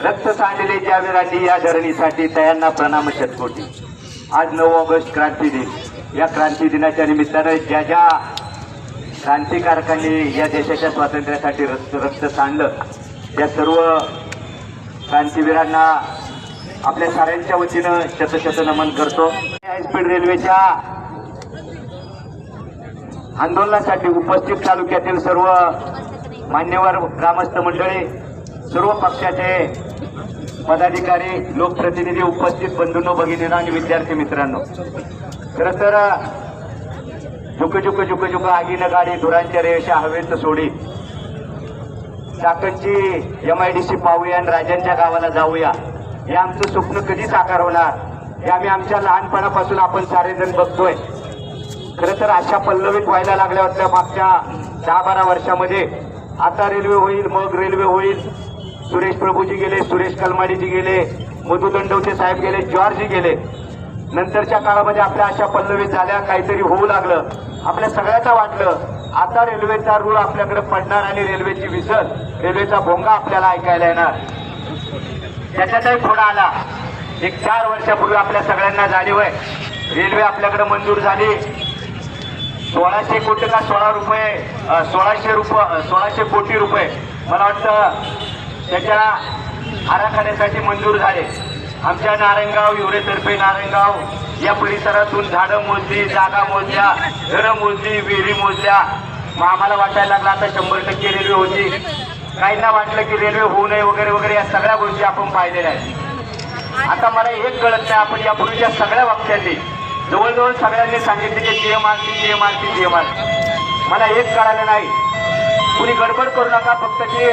रक्त सांडले ज्या वीरांनी या धरणीसाठी त्यांना प्रणाम शतकोटी। आज 9 ऑगस्ट क्रांती दिन, या क्रांती दिनाच्या निमित्तानं ज्या ज्या क्रांतिकारकांनी या देशाच्या स्वातंत्र्यासाठी रक्त सांडलं त्या सर्व क्रांतीवीरांना आपल्या साऱ्यांच्या वतीनं शतशत नमन करतो। हायस्पीड रेल्वेच्या आंदोलनासाठी उपस्थित तालुक्यातील सर्व मान्यवर ग्रामस्थ मंडळी, सर्व पक्षाचे पदाधिकारी, लोकप्रतिनिधी, उपस्थित बंधूंनो, भगिनींनो आणि विद्यार्थी मित्रांनो, खरं तर झुक झुक झुक झुक आगीनं गाडी धुरांच्या रेषा हवेत सोडी, चाकणची MIDC पाहूया आणि राजांच्या गावाला जाऊया, हे आमचं स्वप्न कधी साकार होणार हे आम्ही आमच्या लहानपणापासून आपण सारेजण बघतोय। खरं तर अशा पल्लवीत व्हायला लागल्या होत्या मागच्या 10-12 वर्षामध्ये। आता रेल्वे होईल, मग रेल्वे होईल। सुरेश प्रभूजी गेले, सुरेश कलमाडीजी गेले, मधु दंडवते साहेब गेले, जॉर्जी गेले। नंतरच्या काळामध्ये आपल्या अशा पल्लवीत झाल्या, काहीतरी होऊ लागलं, आपल्या सगळ्यांना वाटलं आता रेल्वेचा रूळ आपल्याकडे पडणार आणि रेल्वेची विसर, रेल्वेचा भोंगा आपल्याला ऐकायला येणार। त्याच्यातही थोडा आला। एक 4 वर्षापूर्वी आपल्या सगळ्यांना जाणीव आहे, रेल्वे आपल्याकडे मंजूर झाली। 1600 कोटी का 1600 कोटी रुपये मला वाटतं त्याच्या आराखड्यासाठी मंजूर झाले। आमच्या नारायणगाव, युरेतर्फे नारायणगाव या परिसरातून झाडं मोजली, जागा मोजल्या, घरं मोजली, विहिरी मोजल्या। मग आम्हाला वाटायला लागला आता 100% रेल्वे होती। काहींना वाटलं की रेल्वे होऊ नये वगैरे वगैरे, या सगळ्या गोष्टी आपण पाहिलेल्या आहेत। आता मला एक कळत नाही, आपण यापूर्वीच्या सगळ्या वक्त्यांनी जवळजवळ सगळ्यांनी सांगितले की GMRT। मला एक कळालं नाही, कुणी गडबड करू नका, फक्त ती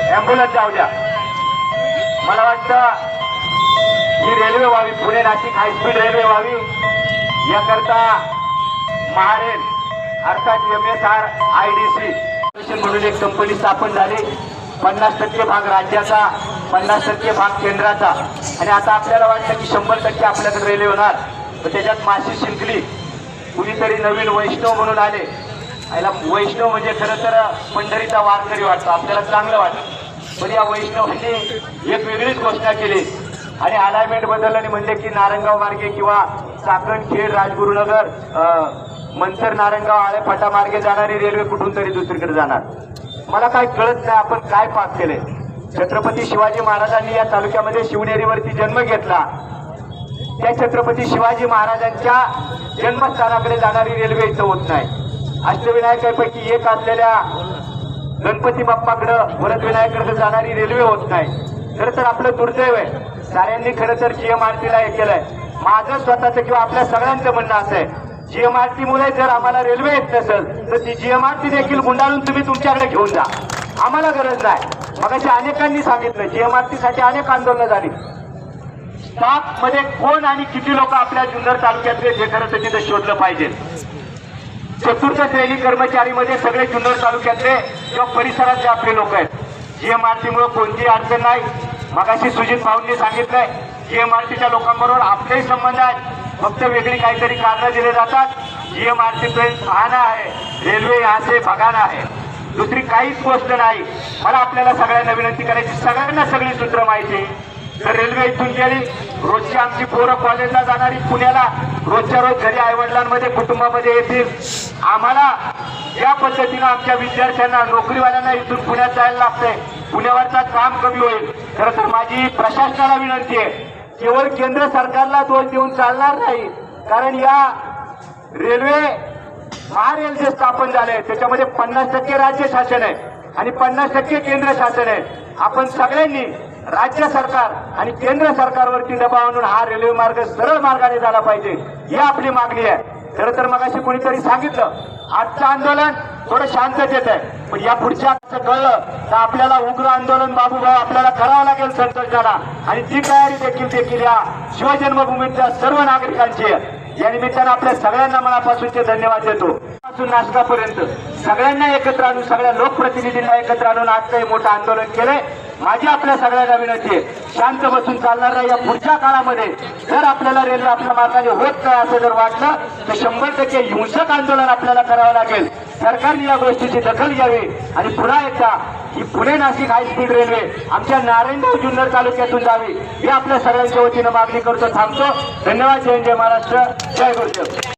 ॲम्ब्युलन्स जाऊ द्या। मला वाटतं ही रेल्वे व्हावी, पुणे नाशिक हायस्पीड रेल्वे व्हावी, याकरता महारेल अर्थात MSRIDC म्हणून एक कंपनी स्थापन झाली। 50% भाग राज्याचा, 50% भाग केंद्राचा, आणि आता आपल्याला वाटतं की 100% आपल्याकडे रेल्वे होणार। तर त्याच्यात माशी शिंकली, कुणीतरी नवीन वैष्णव म्हणून आले। याला वैष्णव म्हणजे खरं तर पंढरीचा वारकरी वाटतो, आपल्याला चांगलं वाटतं, पण या वैष्णवांनी एक वेगळीच घोषणा केली आणि अलाइनमेंट बदललं आणि म्हणले की नारायणगाव मार्गे किंवा चाकण, खेड, राजगुरुनगर, मंचर, नारायणगाव, आळेफाटा मार्गे जाणारी रेल्वे कुठून तरी दुसरीकडे जाणार। मला काय कळत नाही आपण काय पाप केले। छत्रपती शिवाजी महाराजांनी या तालुक्यामध्ये शिवनेरीवरती जन्म घेतला, त्या छत्रपती शिवाजी महाराजांच्या जन्मस्थानाकडे जाणारी रेल्वे इथं होत नाही। अष्टविनायकांपैकी एक असलेल्या गणपती बाप्पाकडं, वरदविनायकाकडे जाणारी रेल्वे होत नाही। खरं तर आपलं दुर्दैव आहे, साऱ्यांनी खरं तर GMRTला हे केलंय। माझं स्वतःचं किंवा आपल्या सगळ्यांचं म्हणणं असं आहे, GMRTमुळे जर आम्हाला रेल्वे येत नसेल तर ती GMRT देखील गुंडाळून तुम्ही तुमच्याकडे घेऊन जा, आम्हाला गरज नाही। मगाशी अनेकांनी सांगितलं GMRTसाठी अनेक आंदोलनं झाली। स्टाफ मध्ये कोण आणि किती लोक आपल्या जुन्नर तालुक्यातले हे खरं तर तिथे शोधलं पाहिजे। चतुर्थ श्रेणी कर्मचारीमध्ये सगळे जुन्नर तालुक्यातले किंवा परिसरातले आपले लोक आहेत। GMRTमुळे कोणतीही अडचण नाही। मगाशी सुजित भाऊंनी सांगितलंय GMRTच्या लोकांबरोबर आपलेही संबंध आहेत, फक्त वेगळी काहीतरी कारणं दिले जातात। GMRT ट्रेन बहाना आहे, रेल्वे यहाँ से भगाना आहे, दुसरी काहीच गोष्ट नाही। मला आपल्याला सगळ्यांना विनंती करायची, सगळ्यांना सगळी सूत्र माहिती। तर रेल्वे इथून गेली, रोजची आमची पोरं कॉलेजला जाणारी पुण्याला, रोजच्या रोज घरी आईवडिलांमध्ये कुटुंबामध्ये येतील। आम्हाला या पद्धतीनं आमच्या विद्यार्थ्यांना, नोकरीवाल्यांना इथून पुण्यात जायला लागतंय, पुण्यावरचा काम कमी होईल। खरं तर माझी प्रशासनाला विनंती आहे, केवळ केंद्र सरकारला दोष देऊन चालणार नाही, कारण या रेल्वे महारेल जे स्थापन झाले त्याच्यामध्ये 50% राज्य शासन आहे आणि 50% केंद्र शासन आहे। आपण सगळ्यांनी राज्य सरकार आणि केंद्र सरकारवरती दबाव आणून हा रेल्वे मार्ग सरळ मार्गाने झाला पाहिजे, ही आपली मागणी आहे। खरं तर मगाशी कोणीतरी सांगितलं आजचं आंदोलन थोडं शांततेत आहे, पण या पुढच्या कळलं तर आपल्याला उग्र आंदोलन बाबूभाऊ आपल्याला करावं लागेल संतोषाला, आणि ती तयारी देखील या शिवजन्मभूमीतल्या सर्व नागरिकांची। या निमित्तानं आपल्या सगळ्यांना मनापासूनचे धन्यवाद देतो। पासून नाशकापर्यंत सगळ्यांना एकत्र आणून, सगळ्या लोकप्रतिनिधींना एकत्र आणून आज काही मोठं आंदोलन केलंय। माझी आपल्या सगळ्यांना विनंती आहे, शांत बसून चालणार नाही. या पुढच्या काळामध्ये जर आपल्याला रेल्वे आपल्या मार्गाने होत नाही असं जर वाटलं तर 100% हिंसक आंदोलन आपल्याला करावं लागेल. सरकारने या गोष्टीची दखल घ्यावी आणि पुन्हा एकदा ही Pune Nashik high speed railway आमच्या नारायणगाव जुन्नर तालुक्यातून जावी ही आपल्या सर्वांच्या वतीनं मागणी करतो. थांबतो. धन्यवाद. जय जय महाराष्ट्र. जय गुरुदेव.